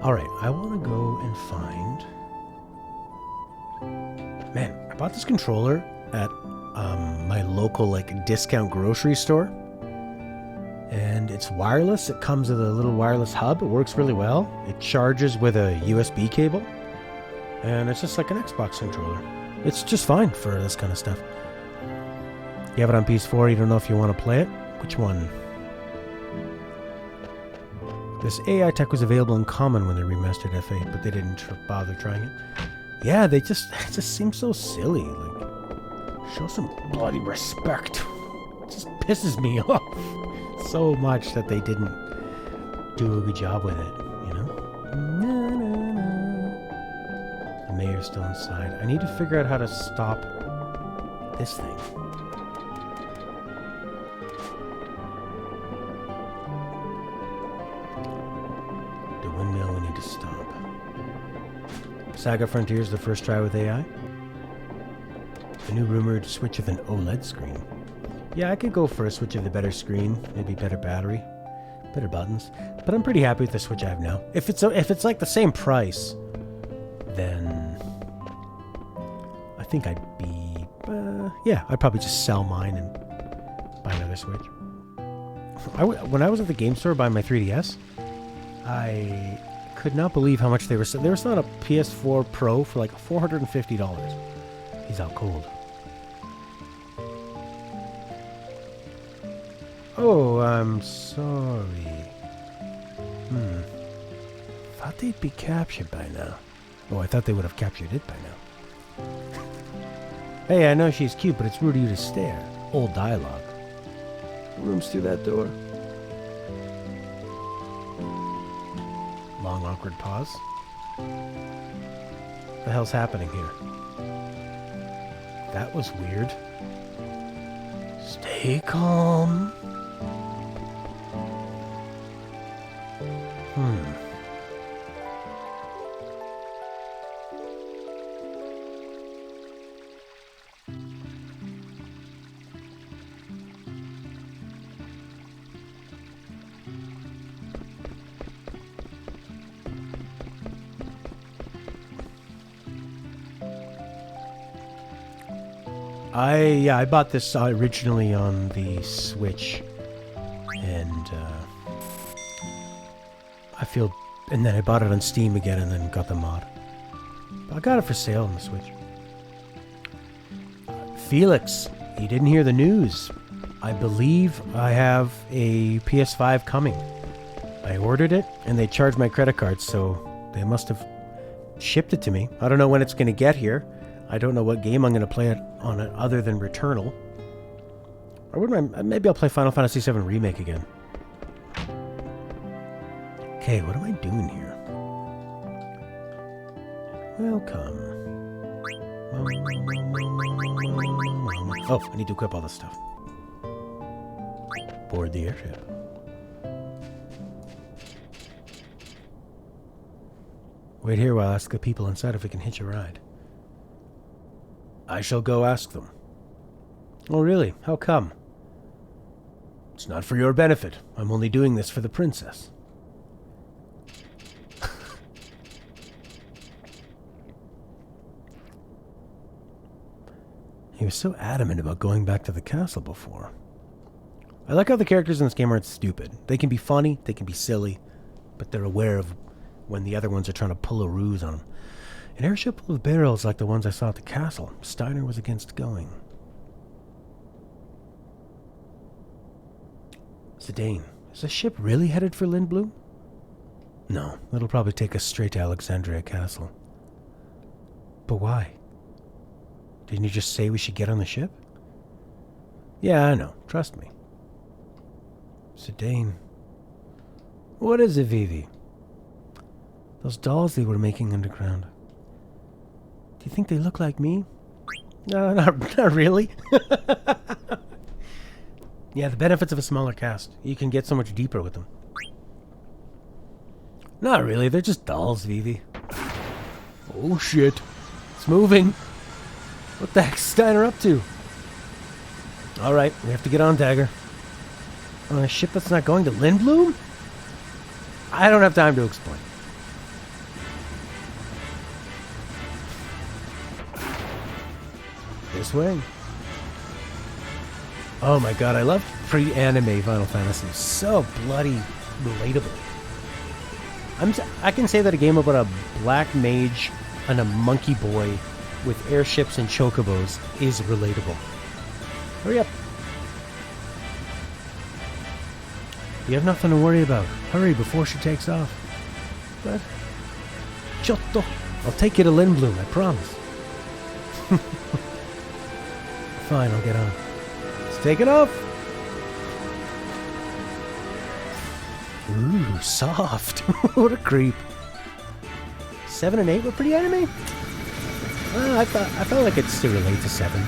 Alright, I want to go and find... Man, I bought this controller at my local discount grocery store. And it's wireless. It comes with a little wireless hub. It works really well. It charges with a USB cable. And it's just like an Xbox controller. It's just fine for this kind of stuff. You have it on PS4, you don't know if you want to play it? Which one? This AI tech was available in common when they remastered F8, but they didn't bother trying it. Yeah, it just seems so silly. Show some bloody respect. It just pisses me off so much that they didn't do a good job with it, you know? The mayor's still inside. I need to figure out how to stop this thing. The windmill we need to stop. Saga Frontiers, the first try with AI. The new rumored switch of an OLED screen. Yeah, I could go for a switch of the better screen, maybe better battery, better buttons. But I'm pretty happy with the switch I have now. If it's like the same price, then I think I'd be yeah, I'd probably just sell mine and buy another switch. When I was at the game store buying my 3DS, I could not believe how much they were selling. They were selling a PS4 Pro for like $450. He's out cold. Oh, I'm sorry. Thought they'd be captured by now. Oh, I thought they would have captured it by now. Hey, I know she's cute, but it's rude of you to stare. Old dialogue. Room's through that door. Long, awkward pause. What the hell's happening here? That was weird. Stay calm. I bought this originally on the Switch, and and then I bought it on Steam again, and then got the mod. But I got it for sale on the Switch. Felix, you didn't hear the news. I believe I have a PS5 coming. I ordered it, and they charged my credit card, so they must have shipped it to me. I don't know when it's going to get here. I don't know what game I'm going to play it on it other than Returnal. I wouldn't mind, maybe I'll play Final Fantasy VII Remake again. Okay, what am I doing here? Welcome. Oh, I need to equip all this stuff. Board the airship. Wait here while I ask the people inside if we can hitch a ride. I shall go ask them. Oh, really? How come? It's not for your benefit. I'm only doing this for the princess. He was so adamant about going back to the castle before. I like how the characters in this game aren't stupid. They can be funny, they can be silly, but they're aware of when the other ones are trying to pull a ruse on them. An airship full of barrels like the ones I saw at the castle. Steiner was against going. Zidane, is the ship really headed for Lindblum? No, it'll probably take us straight to Alexandria Castle. But why? Didn't you just say we should get on the ship? Yeah, I know. Trust me. Zidane. What is it, Vivi? Those dolls they were making underground. Do you think they look like me? No, not really. Yeah, the benefits of a smaller cast. You can get so much deeper with them. Not really, they're just dolls, Vivi. Oh shit. It's moving. What the heck's Steiner up to? Alright, we have to get on, Dagger. On a ship that's not going to Lindblum? I don't have time to explain. This way. Oh my god, I love pre-anime Final Fantasy. So bloody relatable. I can say that a game about a black mage and a monkey boy with airships and chocobos is relatable. Hurry up. You have nothing to worry about. Hurry before she takes off. But... Giotto. I'll take you to Lindblom, I promise. Fine, I'll get on. Let's take it off. Ooh, soft. What a creep. 7 and 8 were pretty anime? Well, I felt like it still relate to 7.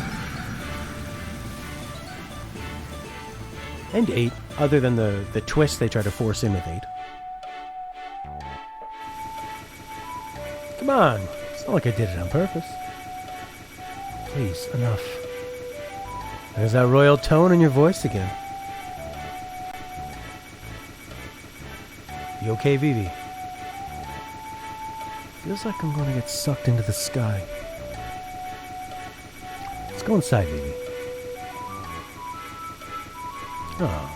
And 8, other than the twist they try to force in with 8. Come on. It's not like I did it on purpose. Please, enough. There's that royal tone in your voice again. You okay, Vivi? Feels like I'm going to get sucked into the sky. Let's go inside, Vivi. Oh.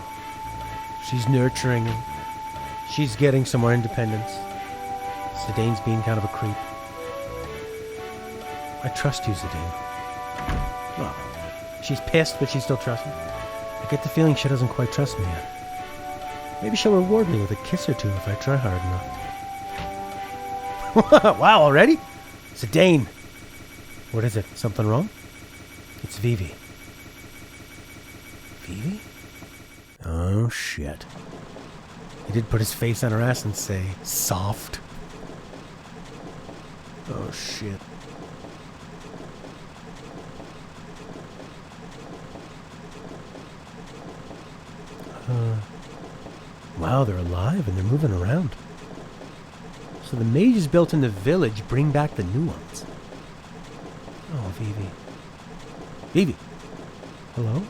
She's nurturing him. She's getting some more independence. Zidane's being kind of a creep. I trust you, Zidane. Well, she's pissed, but she still trusts me. I get the feeling she doesn't quite trust me yet. Maybe she'll reward me with a kiss or two if I try hard enough. Wow, already? Zidane! What is it? Something wrong? It's Vivi. Vivi? Oh, shit. He did put his face on her ass and say, soft. Oh, shit. Wow, they're alive and they're moving around. So the mages built in the village bring back the new ones. Oh, Vivi. Vivi! Hello?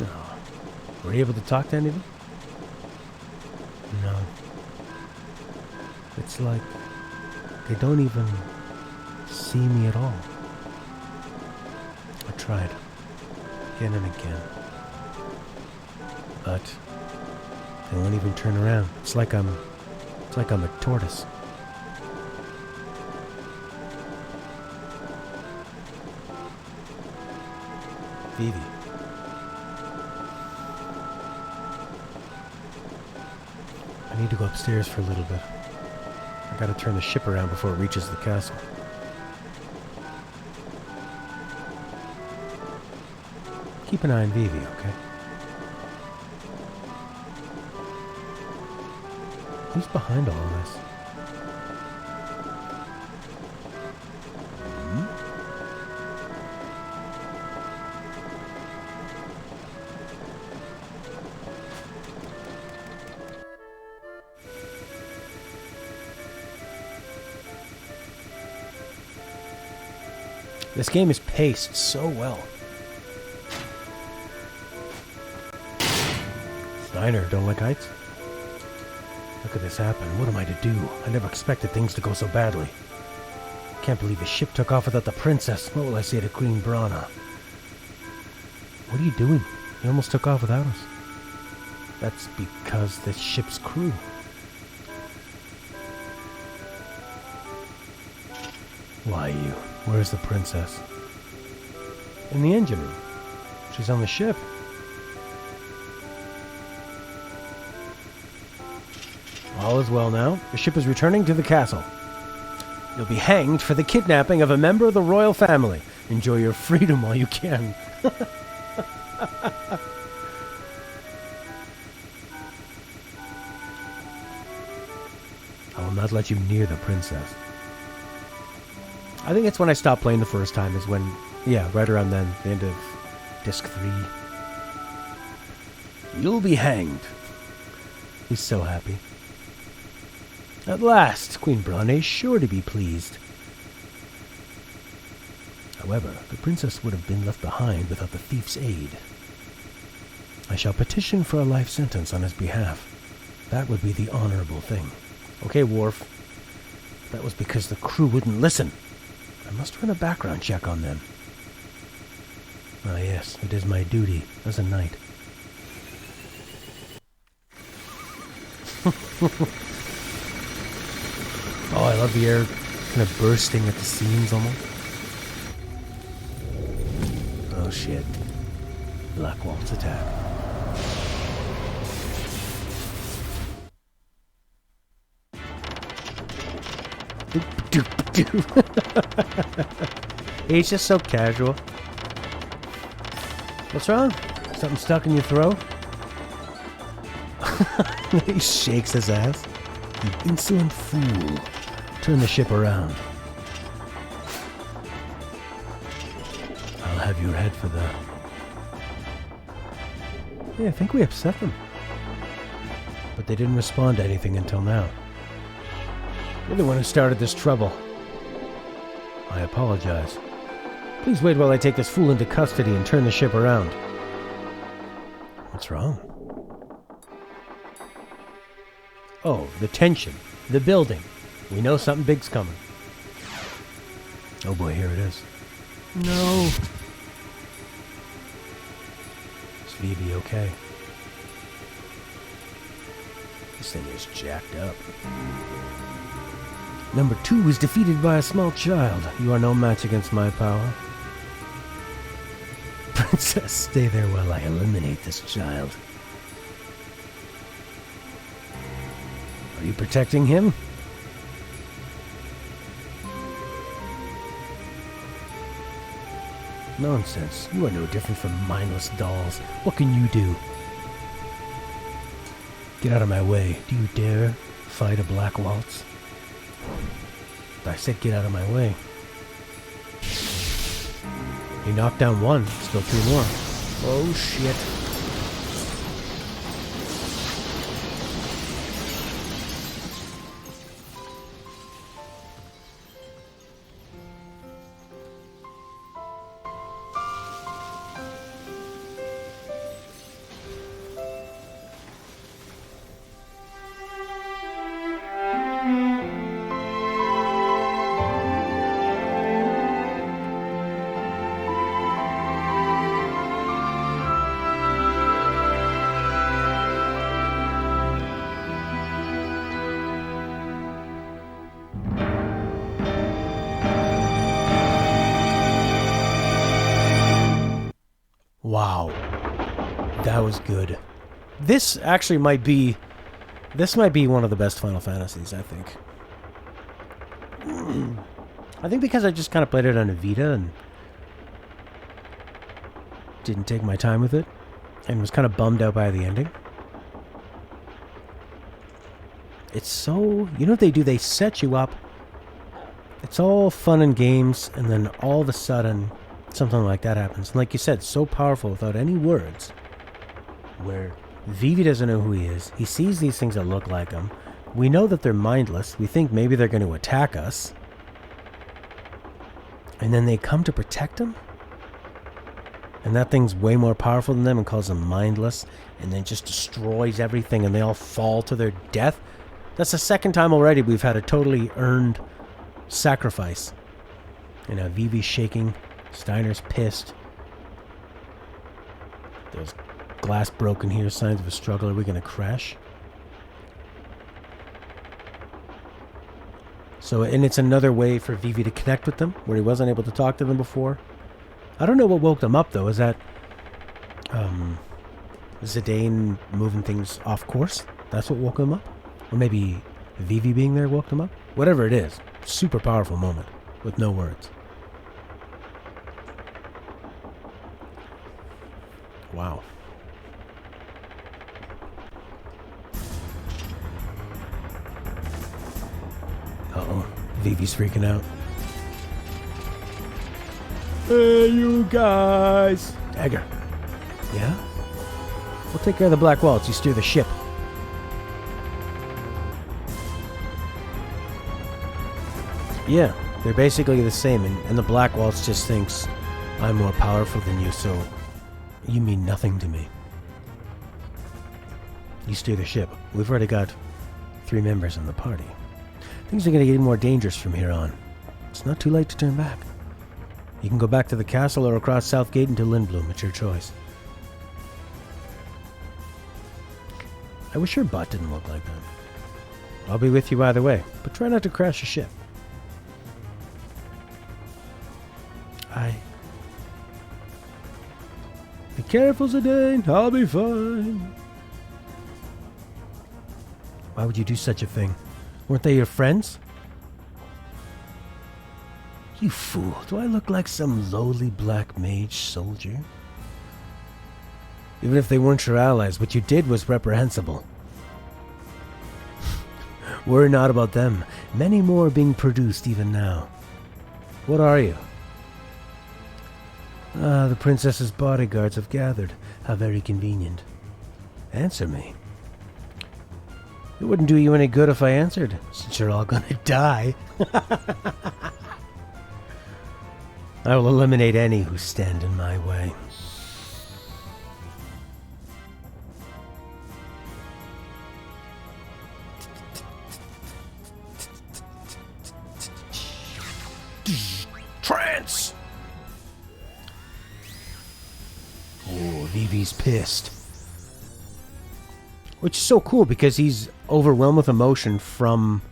No. Were you able to talk to any of them? No. It's like they don't even see me at all. I tried again and again, but they won't even turn around. It's like I'm a tortoise. Vivi. I need to go upstairs for a little bit. I gotta turn the ship around before it reaches the castle. Keep an eye on Vivi, okay? Who's behind all of this? This game is paced so well. Steiner, don't like heights? Look at this happen. What am I to do? I never expected things to go so badly. Can't believe the ship took off without the princess. What will I say to Queen Brana? What are you doing? You almost took off without us. That's because the ship's crew. Why you? Where's the princess? In the engine room. She's on the ship. All is well now. The ship is returning to the castle. You'll be hanged for the kidnapping of a member of the royal family. Enjoy your freedom while you can. I will not let you near the princess. I think it's when I stopped playing the first time is when, yeah, right around then, the end of disc 3. You'll be hanged. He's so happy. At last, Queen Brana is sure to be pleased. However, the princess would have been left behind without the thief's aid. I shall petition for a life sentence on his behalf. That would be the honorable thing. Okay, Worf. That was because the crew wouldn't listen. I must run a background check on them. Ah, yes, it is my duty as a knight. Oh, I love the air kind of bursting at the seams almost. Oh shit. Black Waltz attack. He's just so casual. What's wrong? Something stuck in your throat? He shakes his ass. You insolent fool. Turn the ship around. I'll have your head for that. Yeah, I think we upset them. But they didn't respond to anything until now. You're the one who started this trouble. I apologize. Please wait while I take this fool into custody and turn the ship around. What's wrong? Oh, the tension. The building. We know something big's coming. Oh boy, here it is. No. Is Vivi okay? This thing is jacked up. Number 2 was defeated by a small child. You are no match against my power. Princess, stay there while I eliminate this child. Are you protecting him? Nonsense. You are no different from mindless dolls. What can you do? Get out of my way. Do you dare fight a Black Waltz? I said get out of my way. You knocked down one. Still 3 more. Oh shit. Wow. That was good. This actually might be one of the best Final Fantasies, I think. I think because I just kind of played it on a Vita and didn't take my time with it and was kind of bummed out by the ending. It's so... You know what they do? They set you up. It's all fun and games, and then all of a sudden something like that happens. And like you said, so powerful without any words. Where Vivi doesn't know who he is. He sees these things that look like him. We know that they're mindless. We think maybe they're going to attack us. And then they come to protect him. And that thing's way more powerful than them and calls them mindless. And then just destroys everything and they all fall to their death. That's the second time already we've had a totally earned sacrifice. And now Vivi's shaking. Steiner's pissed. There's glass broken here, signs of a struggle. Are we going to crash? So, and it's another way for Vivi to connect with them, where he wasn't able to talk to them before. I don't know what woke them up, though. Is that Zidane moving things off course? That's what woke them up? Or maybe Vivi being there woke them up? Whatever it is, super powerful moment with no words. Wow. Uh-oh. Vivi's freaking out. Hey, you guys! Dagger. Yeah? We'll take care of the Black Waltz. You steer the ship. Yeah, they're basically the same, and the Black Waltz just thinks, I'm more powerful than you, so you mean nothing to me. You steer the ship. We've already got 3 members in the party. Things are going to get more dangerous from here on. It's not too late to turn back. You can go back to the castle or across South Gate into Lindblom. It's your choice. I wish your butt didn't look like that. I'll be with you either way, but try not to crash a ship. Be careful, Zidane. I'll be fine. Why would you do such a thing? Weren't they your friends? You fool. Do I look like some lowly black mage soldier? Even if they weren't your allies, what you did was reprehensible. Worry not about them. Many more are being produced even now. What are you? Ah, the princess's bodyguards have gathered. How very convenient. Answer me. It wouldn't do you any good if I answered, since you're all gonna die. I will eliminate any who stand in my way. Trance! Oh, Vivi's pissed. Which is so cool because he's overwhelmed with emotion from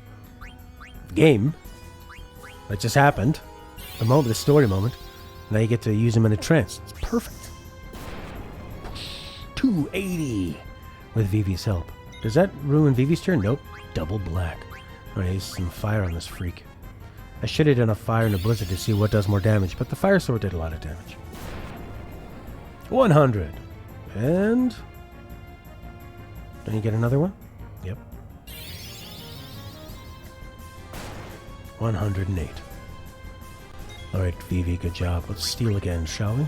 the game. That just happened. The story moment. Now you get to use him in a trance. It's perfect. 280 with Vivi's help. Does that ruin Vivi's turn? Nope. Double black. Alright, use some fire on this freak. I should have done a fire and a blizzard to see what does more damage, but the fire sword did a lot of damage. 100. And... don't you get another one? Yep. 108. Alright, Vivi, good job. Let's steal again, shall we?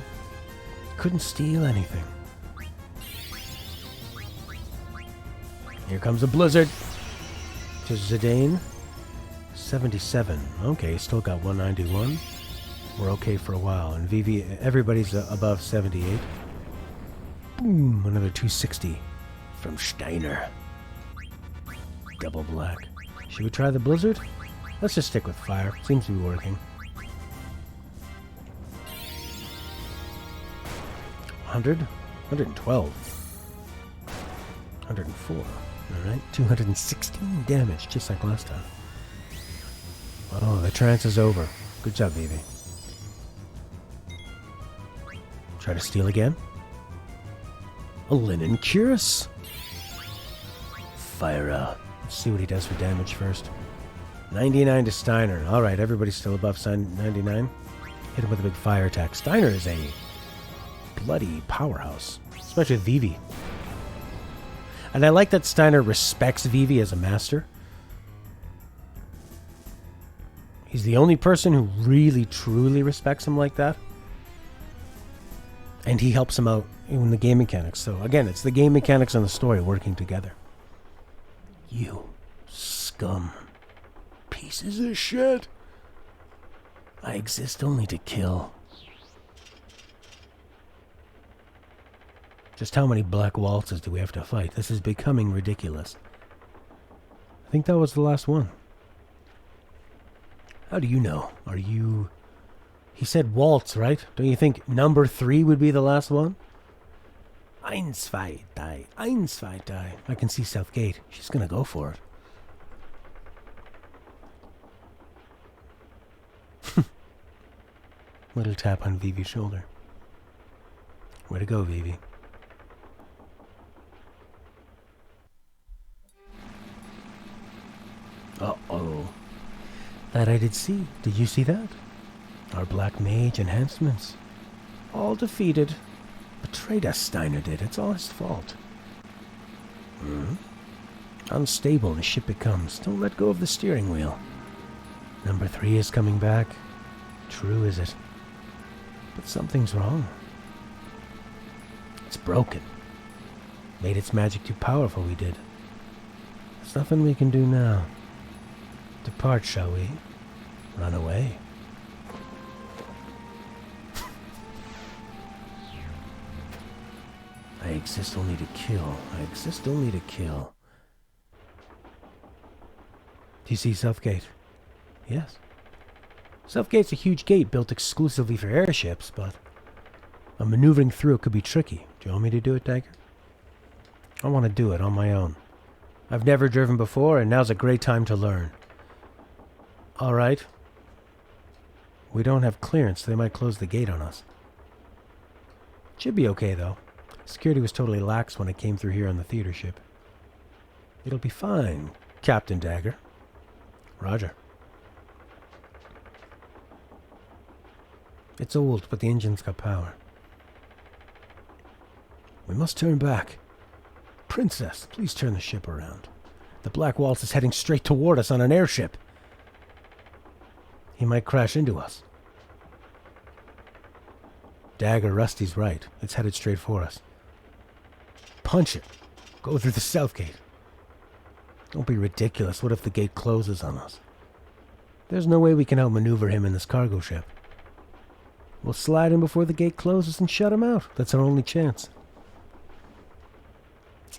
Couldn't steal anything. Here comes a blizzard. To Zidane. 77. Okay, still got 191. We're okay for a while. And Vivi, everybody's above 78. Boom, another 260 from Steiner. Double black. Should we try the blizzard? Let's just stick with fire. Seems to be working. 100? 112. 104. Alright, 216 damage, just like last time. Oh, the trance is over. Good job, Vivi. Try to steal again. A linen cuirass. Fire out. Let's see what he does for damage first. 99 to Steiner. Alright, everybody's still above 99. Hit him with a big fire attack. Steiner is a bloody powerhouse. Especially with Vivi. And I like that Steiner respects Vivi as a master. He's the only person who really, truly respects him like that. And he helps him out in the game mechanics. So again, it's the game mechanics and the story working together. You scum. Pieces of shit. I exist only to kill. Just how many black waltzes do we have to fight? This is becoming ridiculous. I think that was the last one. How do you know? Are you... He said waltz, right? Don't you think number 3 would be the last one? 1, 2, 3. 1, 2, 3. I can see South Gate. She's gonna go for it. Little tap on Vivi's shoulder. Way to go, Vivi. Uh-oh. That I did see. Did you see that? Our black mage enhancements. All defeated. Betrayed us, Steiner did. It's all his fault. Unstable the ship becomes. Don't let go of the steering wheel. Number 3 is coming back. True, is it? But something's wrong. It's broken. Made its magic too powerful, we did. There's nothing we can do now. Depart, shall we? Run away. I exist only to kill. I exist only to kill. Do you see Southgate? Yes. Southgate's a huge gate built exclusively for airships, but maneuvering through it could be tricky. Do you want me to do it, Dagger? I want to do it on my own. I've never driven before, and now's a great time to learn. Alright. We don't have clearance, so they might close the gate on us. Should be okay, though. Security was totally lax when I came through here on the theater ship. It'll be fine, Captain Dagger. Roger. It's old, but the engine's got power. We must turn back. Princess, please turn the ship around. The Black Waltz is heading straight toward us on an airship. He might crash into us. Dagger, Rusty's right. It's headed straight for us. Punch it. Go through the south gate. Don't be ridiculous. What if the gate closes on us? There's no way we can outmaneuver him in this cargo ship. We'll slide in before the gate closes and shut him out. That's our only chance.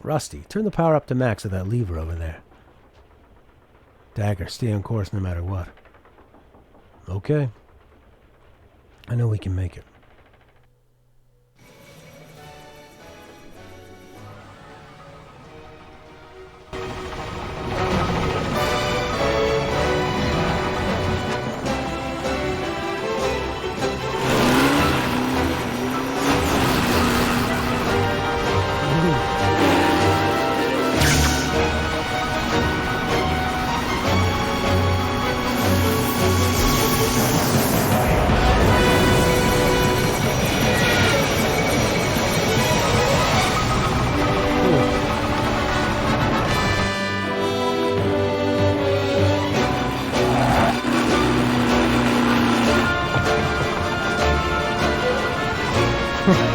Rusty, turn the power up to max of that lever over there. Dagger, stay on course no matter what. Okay. I know we can make it.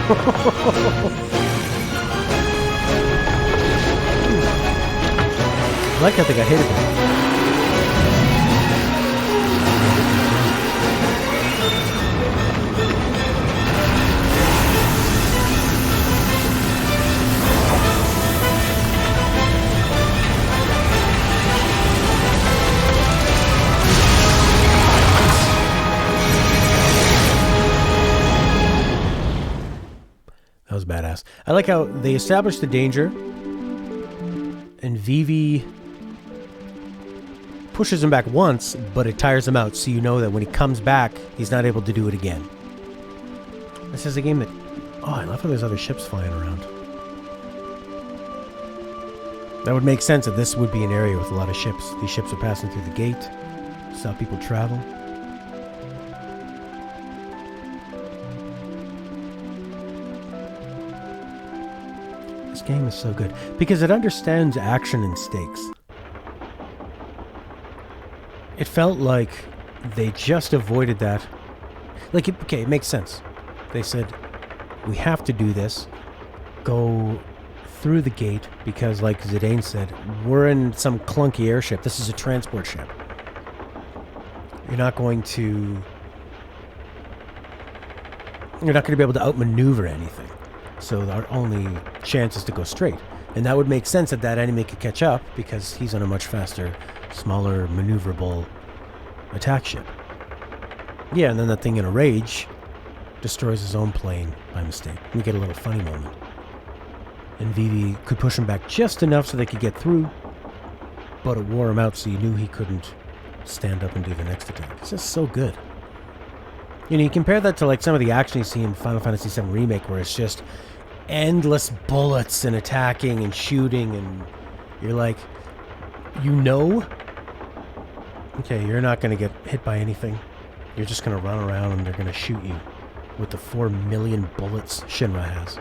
I like how they got hit again. That was badass. I like how they established the danger, and Vivi pushes him back once, but it tires him out, so you know that when he comes back, he's not able to do it again. This is a game that... Oh, I love how there's other ships flying around. That would make sense that this would be an area with a lot of ships. These ships are passing through the gate, stop people travel. This game is so good because it understands action and stakes. It felt like they just avoided that. Like, okay, it makes sense. They said, we have to do this. Go through the gate because, like Zidane said, we're in some clunky airship. This is a transport ship. You're not going to be able to outmaneuver anything. So our only chance is to go straight. And that would make sense that enemy could catch up because he's on a much faster, smaller, maneuverable attack ship. Yeah, and then that thing in a rage destroys his own plane by mistake. We get a little funny moment. And Vivi could push him back just enough so they could get through, but it wore him out so you knew he couldn't stand up and do the next attack. It's just so good. You know, you compare that to like some of the action you see in Final Fantasy VII Remake where it's just endless bullets and attacking and shooting, and you're like, you know, okay, you're not going to get hit by anything. You're just going to run around and they're going to shoot you with the 4 million bullets Shinra has.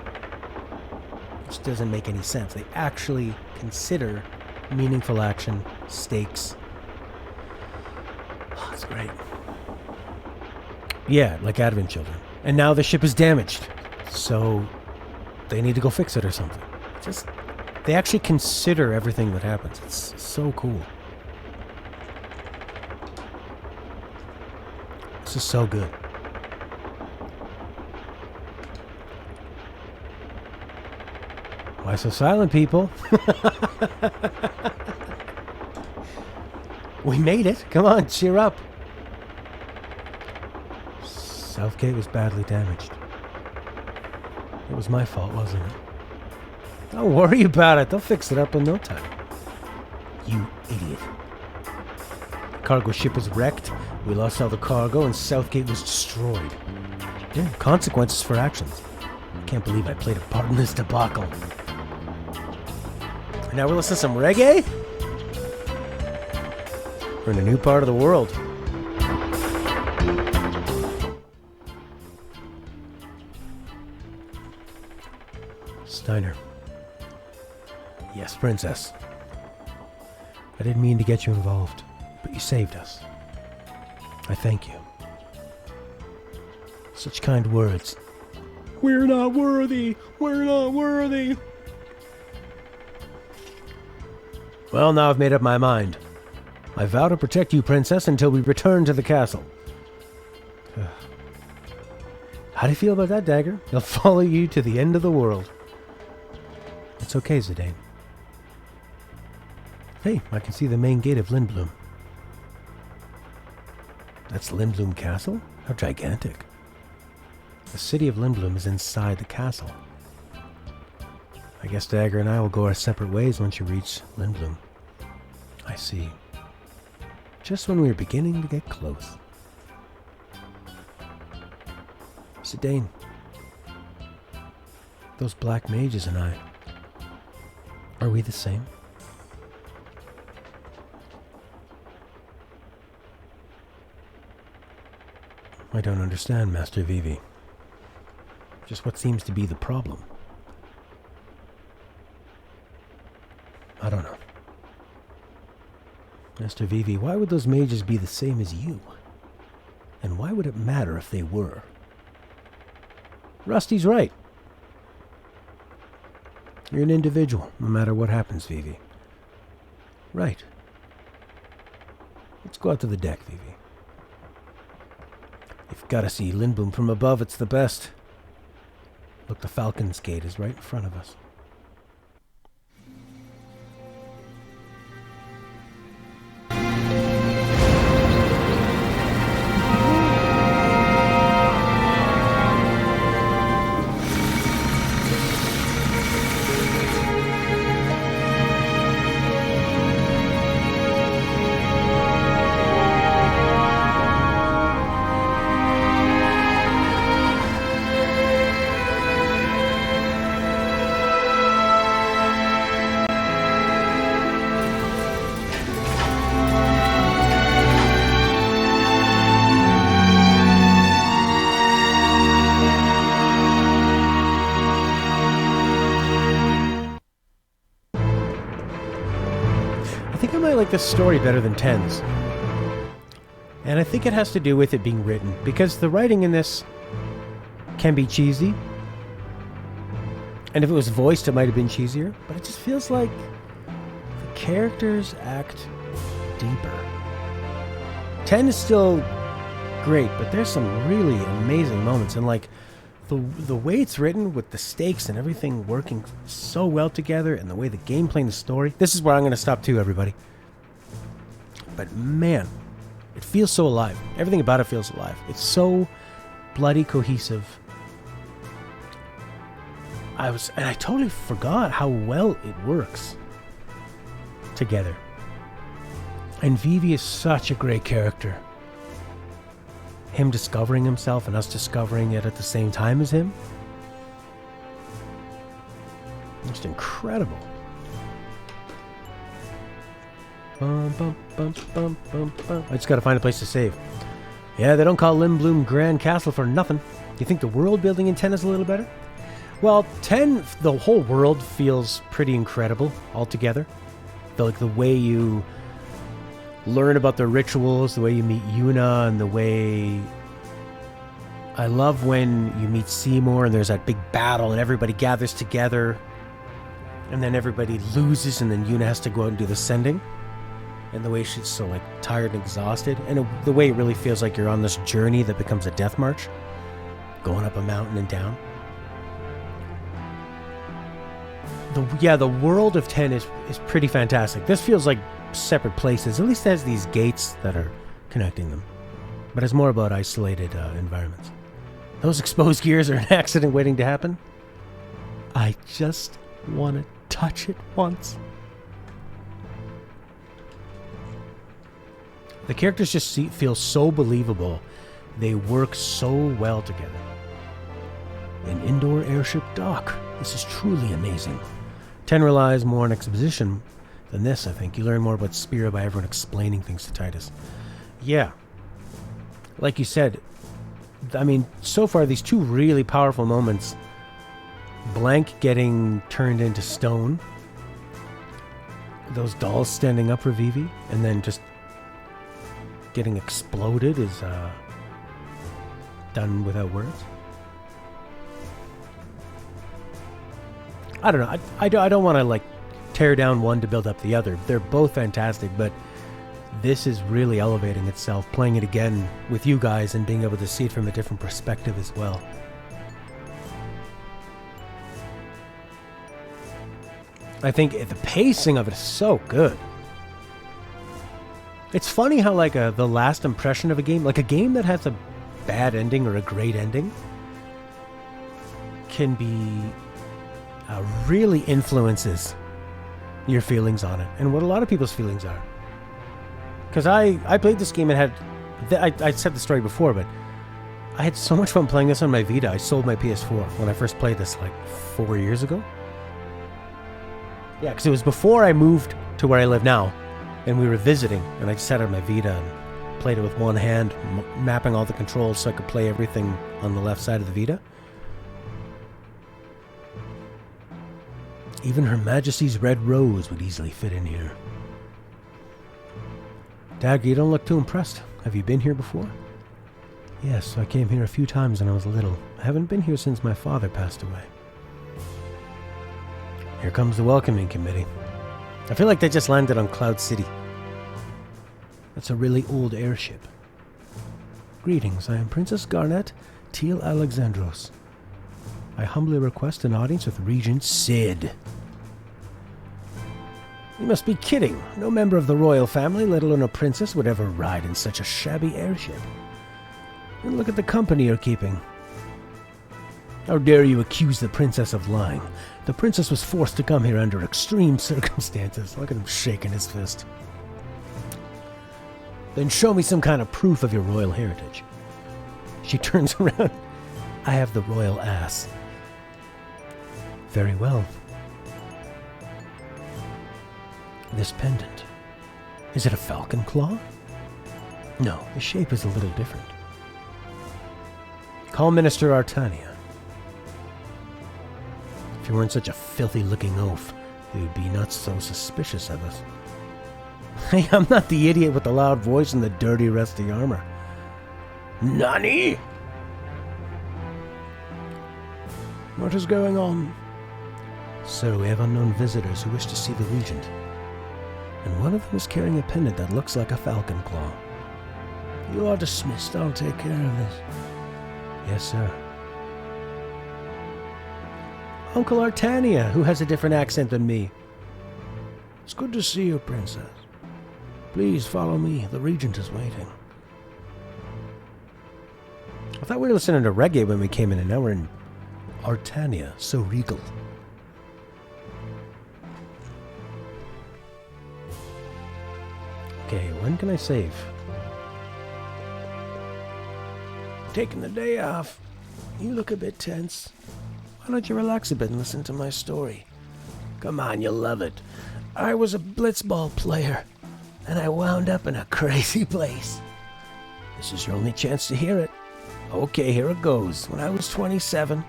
Which doesn't make any sense. They actually consider meaningful action, stakes. Oh, it's great. Yeah, like Advent Children. And now the ship is damaged. So they need to go fix it or something. Just, they actually consider everything that happens. It's so cool. This is so good. Why so silent, people? We made it. Come on, cheer up. Southgate was badly damaged. It was my fault, wasn't it? Don't worry about it. They'll fix it up in no time. You idiot. The cargo ship was wrecked. We lost all the cargo and Southgate was destroyed. Yeah, consequences for actions. I can't believe I played a part in this debacle. And now we're listening to some reggae? We're in a new part of the world. Steiner. Yes, Princess. I didn't mean to get you involved, but you saved us. I thank you. Such kind words. We're not worthy! We're not worthy! Well, now I've made up my mind. I vow to protect you, Princess, until we return to the castle. How do you feel about that, Dagger? They'll follow you to the end of the world. It's okay, Zidane. Hey, I can see the main gate of Lindblum. That's Lindblum Castle? How gigantic. The city of Lindblum is inside the castle. I guess Dagger and I will go our separate ways once you reach Lindblum. I see. Just when we were beginning to get close. Zidane. Those black mages and I. Are we the same? I don't understand, Master Vivi. Just what seems to be the problem? I don't know. Master Vivi, why would those mages be the same as you? And why would it matter if they were? Rusty's right. You're an individual, no matter what happens, Vivi. Right. Let's go out to the deck, Vivi. You've got to see Lindblum from above, it's the best. Look, the Falcon's Gate is right in front of us. Like this story better than 10's. And I think it has to do with it being written, because the writing in this can be cheesy. And if it was voiced, it might have been cheesier, but it just feels like the characters act deeper. 10 is still great, but there's some really amazing moments, and like the way it's written with the stakes and everything working so well together, and the way the gameplay and the story. This is where I'm going to stop too, everybody. But man, it feels so alive. Everything about it feels alive. It's so bloody cohesive. I totally forgot how well it works together. And Vivi is such a great character. Him discovering himself and us discovering it at the same time as him. Just incredible. Bum, bum, bum, bum, bum, bum. I just gotta find a place to save. Yeah, they don't call Lindblum Grand Castle for nothing. You think the world building in 10 is a little better? Well, 10, the whole world feels pretty incredible altogether. The way you learn about the rituals, the way you meet Yuna, and the way... I love when you meet Seymour and there's that big battle and everybody gathers together and then everybody loses and then Yuna has to go out and do the sending. And the way she's so like tired and exhausted, and the way it really feels like you're on this journey that becomes a death march, going up a mountain and down. The world of 10 is pretty fantastic. This feels like separate places. At least it has these gates that are connecting them. But it's more about isolated environments. Those exposed gears are an accident waiting to happen. I just want to touch it once. The characters just feel so believable. They work so well together. An indoor airship dock. This is truly amazing. 10 relies more on exposition than this, I think. You learn more about Spira by everyone explaining things to Titus. Yeah. Like you said, I mean, so far these two really powerful moments. Blank getting turned into stone. Those dolls standing up for Vivi. And then just getting exploded is done without words. I don't know. I don't want to like tear down one to build up the other. They're both fantastic, but this is really elevating itself, playing it again with you guys and being able to see it from a different perspective as well. I think the pacing of it is so good. It's funny how like the last impression of a game, like a game that has a bad ending or a great ending, can be really influences your feelings on it and what a lot of people's feelings are. Because I played this game and had, I said the story before, but I had so much fun playing this on my Vita. I sold my PS4 when I first played this like 4 years ago. Yeah, because it was before I moved to where I live now, and we were visiting, and I just sat on my Vita and played it with one hand, mapping all the controls so I could play everything on the left side of the Vita. Even Her Majesty's Red Rose would easily fit in here. Dad, you don't look too impressed. Have you been here before? Yes, I came here a few times when I was little. I haven't been here since my father passed away. Here comes the welcoming committee. I feel like they just landed on Cloud City. That's a really old airship. Greetings, I am Princess Garnet Teal Alexandros. I humbly request an audience with Regent Sid. You must be kidding. No member of the royal family, let alone a princess, would ever ride in such a shabby airship. And look at the company you're keeping. How dare you accuse the princess of lying? The princess was forced to come here under extreme circumstances. Look at him shaking his fist. Then show me some kind of proof of your royal heritage. She turns around. I have the royal ass. Very well. This pendant. Is it a falcon claw? No, the shape is a little different. Call Minister Artania. If you weren't such a filthy-looking oaf, they would be not so suspicious of us. Hey, I'm not the idiot with the loud voice and the dirty, rusty armor. Nani? What is going on? Sir, we have unknown visitors who wish to see the regent. And one of them is carrying a pendant that looks like a falcon claw. You are dismissed. I'll take care of this. Yes, sir. Uncle Artania, who has a different accent than me. It's good to see you, princess. Please follow me. The regent is waiting. I thought we were listening to reggae when we came in, and now we're in Artania, so regal. Okay, when can I save? Taking the day off. You look a bit tense. Why don't you relax a bit and listen to my story? Come on, you'll love it. I was a blitzball player, and I wound up in a crazy place. This is your only chance to hear it. Okay, here it goes. When I was 27...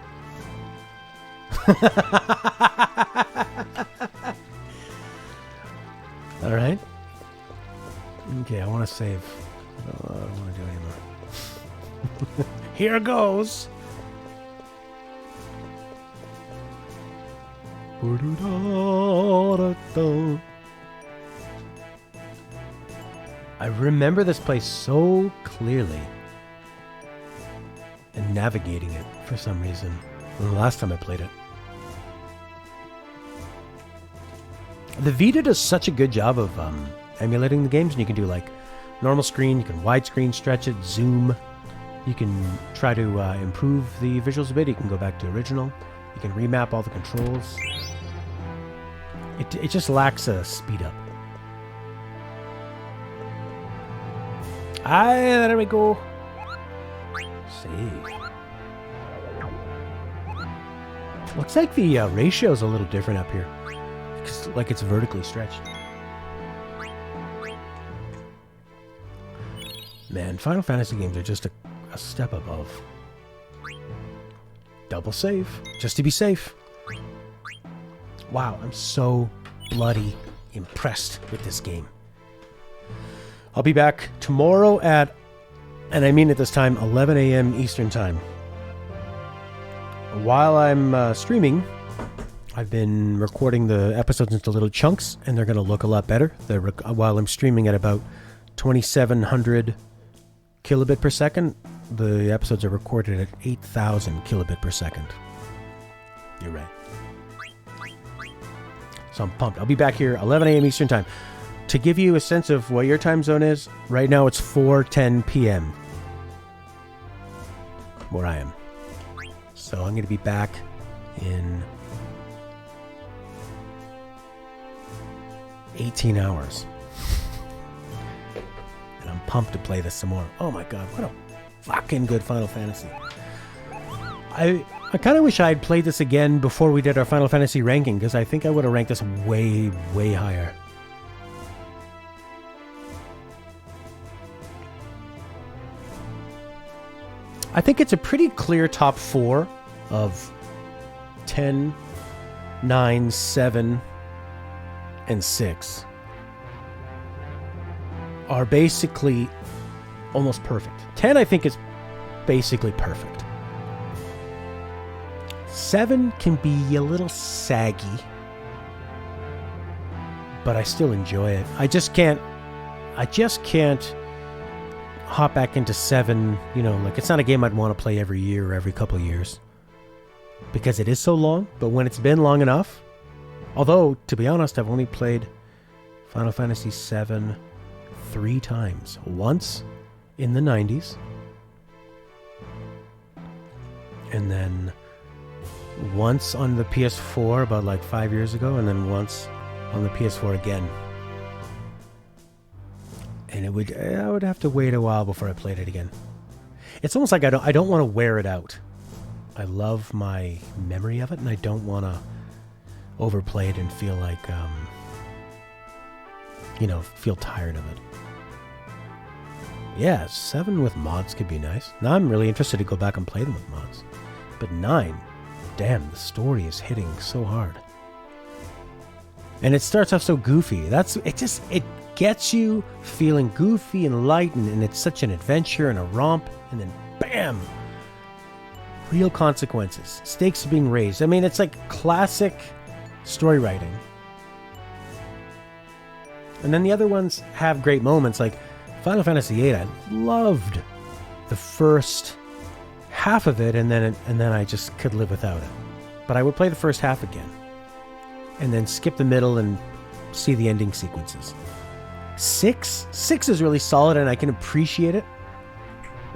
Alright. Okay, I want to save. I don't want to do anymore. Here goes. I remember this place so clearly. And navigating it for some reason. The last time I played it. The Vita does such a good job of emulating the games, and you can do like normal screen, you can widescreen stretch it, zoom. You can try to improve the visuals a bit. You can go back to original. You can remap all the controls. It just lacks a speed up. There we go. Save. Looks like the ratio is a little different up here. Like it's vertically stretched. Man, Final Fantasy games are just a step above. Double save, just to be safe. Wow, I'm so bloody impressed with this game. I'll be back tomorrow at, and I mean at this time, 11 a.m. Eastern Time. While I'm streaming, I've been recording the episodes into little chunks, and they're going to look a lot better. While I'm streaming at about 2,700 kilobit per second, the episodes are recorded at 8,000 kilobit per second. You're right. So I'm pumped. I'll be back here 11 a.m. Eastern Time. To give you a sense of what your time zone is, right now it's 4:10 p.m. where I am. So I'm going to be back in 18 hours. And I'm pumped to play this some more. Oh my god, what a fucking good Final Fantasy. I kind of wish I had played this again before we did our Final Fantasy ranking, because I think I would have ranked this way, way higher. I think it's a pretty clear top 4 of 10, 9, 7, and 6 are basically almost perfect. 10, I think, is basically perfect. 7 can be a little saggy, but I still enjoy it. I just can't hop back into 7, you know, like it's not a game I'd want to play every year or every couple of years because it is so long. But when it's been long enough, although to be honest, I've only played Final Fantasy VII 3 times. Once in the 90s, and then once on the PS4 about like 5 years ago, and then once on the PS4 again. And I would have to wait a while before I played it again. It's almost like I don't want to wear it out. I love my memory of it, and I don't want to overplay it and feel like, feel tired of it. Yeah, 7 with mods could be nice. Now I'm really interested to go back and play them with mods. But 9, damn, the story is hitting so hard. And it starts off so goofy. It gets you feeling goofy and light, and it's such an adventure and a romp, and then bam! Real consequences. Stakes are being raised. I mean, it's like classic story writing. And then the other ones have great moments, like Final Fantasy VIII. I loved the first half of it, and then I just could live without it. But I would play the first half again, and then skip the middle and see the ending sequences. 6 is really solid, and I can appreciate it,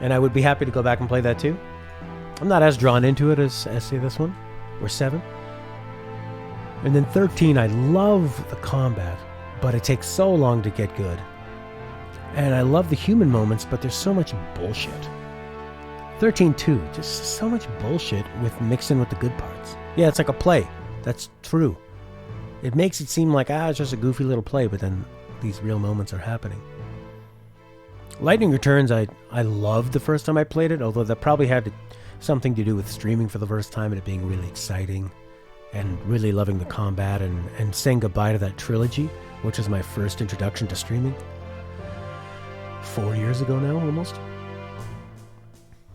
and I would be happy to go back and play that too. I'm not as drawn into it as say this one, or 7. And then 13, I love the combat, but it takes so long to get good. And I love the human moments, but there's so much bullshit. 13 too, just so much bullshit with mixed in with the good parts. Yeah, it's like a play. That's true. It makes it seem like, it's just a goofy little play, but then these real moments are happening. Lightning Returns, I loved the first time I played it, although that probably had something to do with streaming for the first time and it being really exciting and really loving the combat and saying goodbye to that trilogy, which was my first introduction to streaming. 4 years ago now, almost.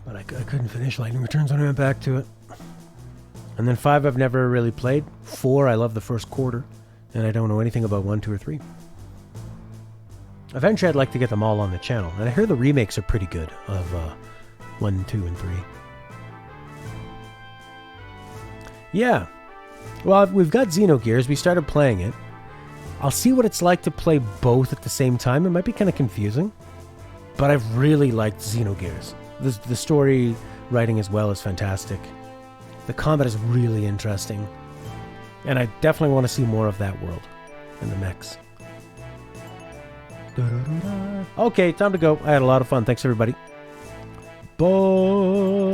But I couldn't finish Lightning Returns when I went back to it. And then 5 I've never really played. 4 I love the first quarter, and I don't know anything about 1, 2, or 3. Eventually I'd like to get them all on the channel, and I hear the remakes are pretty good of 1, 2, and 3. Yeah. Well, we've got Xenogears. We started playing it. I'll see what it's like to play both at the same time. It might be kind of confusing, but I've really liked Xenogears. The story writing as well is fantastic. The combat is really interesting, and I definitely want to see more of that world and the mechs. Okay, time to go. I had a lot of fun. Thanks, everybody. Bye.